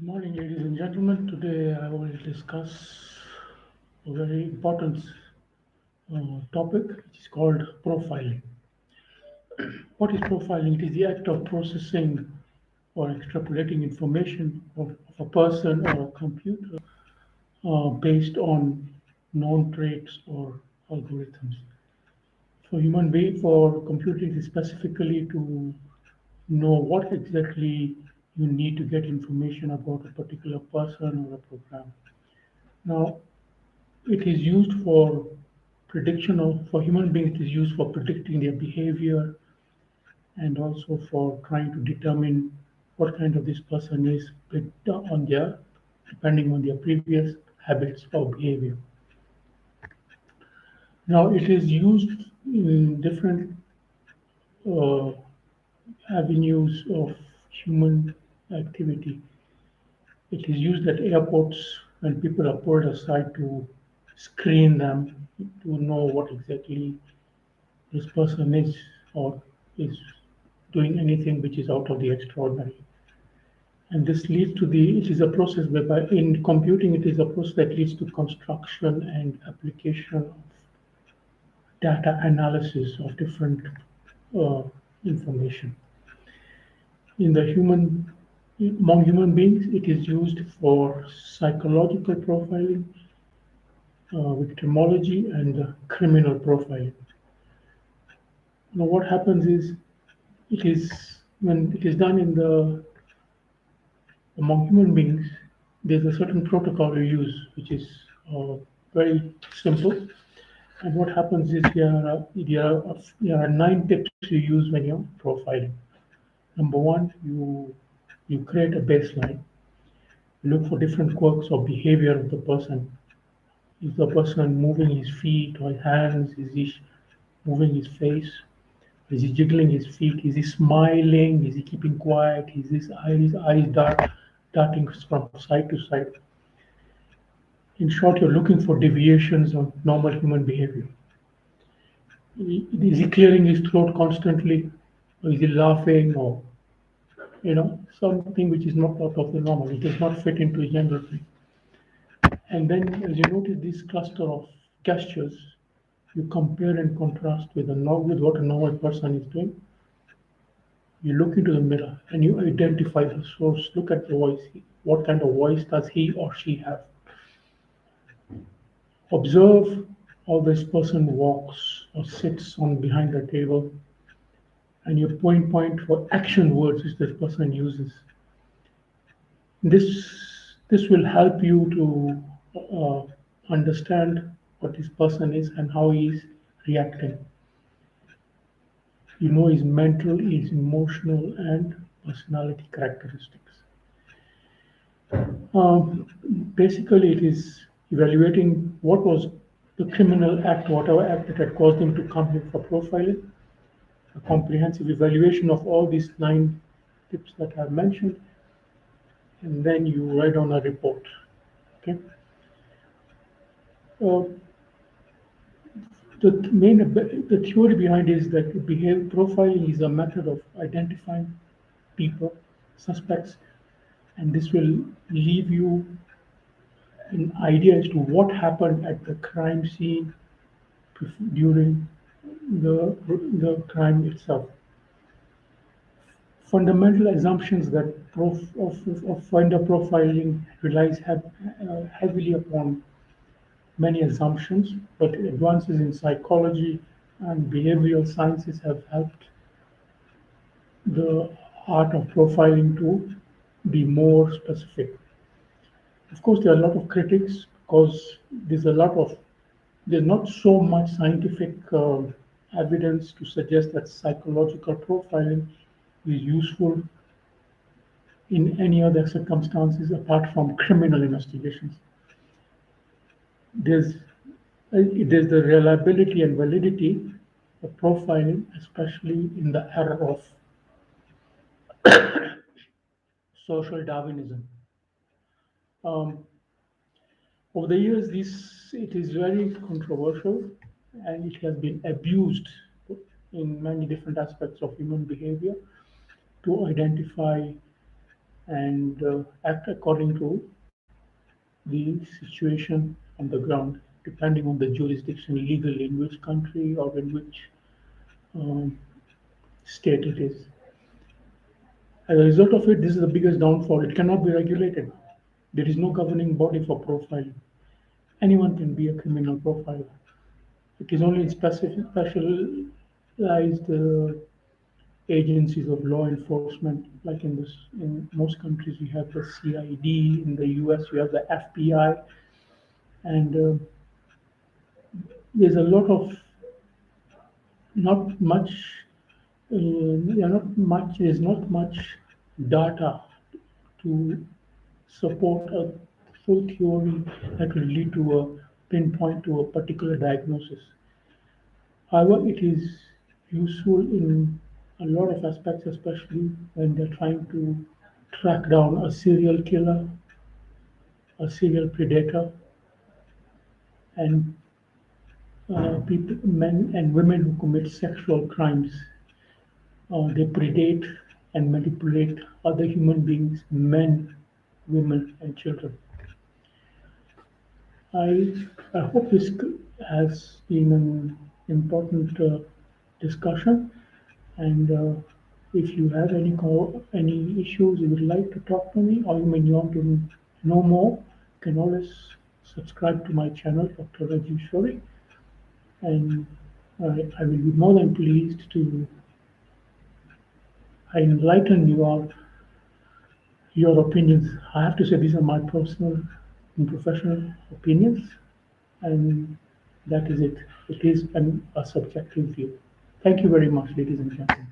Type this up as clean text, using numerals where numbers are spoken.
Good morning, ladies and gentlemen. Today I will discuss a very important topic, which is called profiling. What is profiling? It is the act of processing or extrapolating information of a person or a computer based on known traits or algorithms. For computing, it is specifically to know what exactly you need to get information about a particular person or a program. Now, it is used for for human beings, it is used for predicting their behavior and also for trying to determine what kind of this person is depending on their previous habits or behavior. Now, it is used in different uh, avenues of human activity. It is used at airports when people are pulled aside to screen them to know what exactly this person is or is doing anything which is out of the extraordinary. And this leads to it is a process whereby in computing, it is a process that leads to construction and application of data analysis of different uh, information. In the among human beings, it is used for psychological profiling, victimology, and criminal profiling. Now, what happens is it is when it is done among human beings, there's a certain protocol you use, which is very simple. And what happens is there are 9 tips you use when you're profiling. Number one, you create a baseline. You look for different quirks or behavior of the person. Is the person moving his feet or hands? Is he moving his face? Is he jiggling his feet? Is he smiling? Is he keeping quiet? Is his eyes darting from side to side? In short, you're looking for deviations on normal human behavior. Is he clearing his throat constantly? Or is he laughing? Or, something which is not out of the normal. It does not fit into a general thing. And then, as you notice this cluster of gestures, you compare and contrast with what a normal person is doing. You look into the mirror and you identify the source. Look at the voice. What kind of voice does he or she have? Observe how this person walks or sits on behind the table, and you point for action words which this person uses. This will help you to understand what this person is and how he is reacting. You know his mental, his emotional, and personality characteristics. Basically, it is evaluating what was the criminal act, whatever act that had caused him to come here for profiling, a comprehensive evaluation of all these 9 tips that I've mentioned, and then you write on a report. Okay. Uh, the theory behind is that behavior profiling is a method of identifying people, suspects, and this will leave you an idea as to what happened at the crime scene during the crime itself. Fundamental assumptions that of finder profiling relies heavily upon many assumptions, but advances in psychology and behavioral sciences have helped the art of profiling to be more specific. Of course, there are a lot of critics because there's not so much scientific evidence to suggest that psychological profiling is useful in any other circumstances apart from criminal investigations. There's there's the reliability and validity of profiling, especially in the era of social Darwinism. Um, Over the years, this it is very controversial, and it has been abused in many different aspects of human behavior to identify and act according to the situation on the ground, depending on the jurisdiction legally in which country or in which um, state it is. As a result of it, this is the biggest downfall. It cannot be regulated. There is no governing body for profiling. Anyone can be a criminal profiler. It is only in specialized agencies of law enforcement, like in most countries, we have the CID. In the US, you have the FBI, and there's a lot of not much. There's not much data to support a full theory that will lead to a pinpoint to a particular diagnosis. However, it is useful in a lot of aspects, especially when they're trying to track down a serial killer, a serial predator, and people, men and women who commit sexual crimes. They predate and manipulate other human beings, men, women, and children. I hope this has been an important discussion, and if you have any issues you would like to talk to me, or you may want to know more, you can always subscribe to my channel, Dr. Rajiv Shori, and I will be more than pleased to enlighten your opinions. I have to say these are my personal and professional opinions, and that is it. It is a subjective view. Thank you very much, ladies and gentlemen.